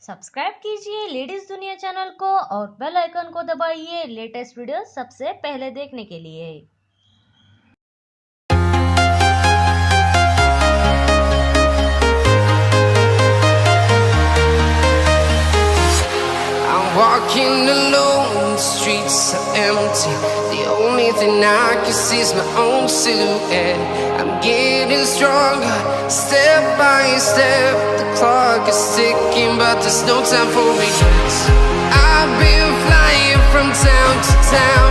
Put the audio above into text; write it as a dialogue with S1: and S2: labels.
S1: Subscribe कीजिए ladies दुनिया channel को और बेल आइकन को दबाइए लेटेस्ट वीडियो सबसे पहले देखने के लिए।
S2: Walking alone, the streets are empty. The only thing I can see is my own silhouette. I'm getting stronger, step by step. The clock is ticking, but there's no time for regrets. I've been flying from town to town,